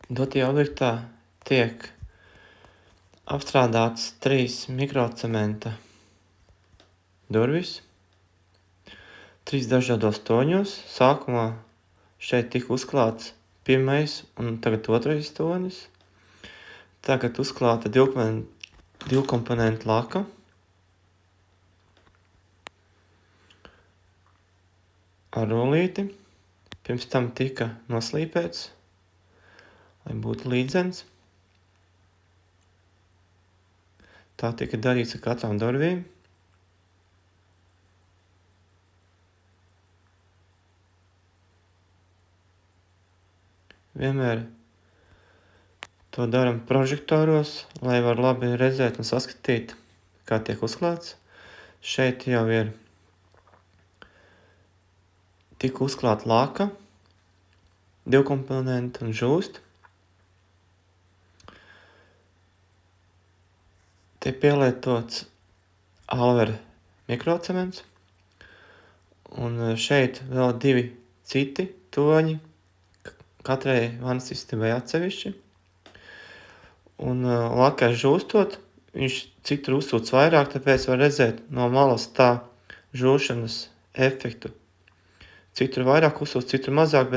Dotajā objektā tiek apstrādātas 3 mikrocementa durvis, 3 dažādos toņos. Sākumā šeit tika uzklāts 1. un tagad 2. tonis. Tagad uzklāta divkomponentu laka. Ar rullīti. Pirms tam tika noslīpēts, lai būtu līdzens. Tā tika darīts ar katrām durvīm. Vienmēr to daram prožektoros, lai var labi redzēt un saskatīt, kā tiek uzklāts. Šeit jau ir tika uzklāta laka, divkomponenti un žūst. Te pielietots Alver mikrocements. Un šeit vēl 2 citi toņi, katrai vannas istabai atsevišķi. Un lakai žūstot, viņš citur uzsūc vairāk, tāpēc var redzēt no malas tā žūšanas efektu. Citur vairāk uzsūc, citur mazāk, bet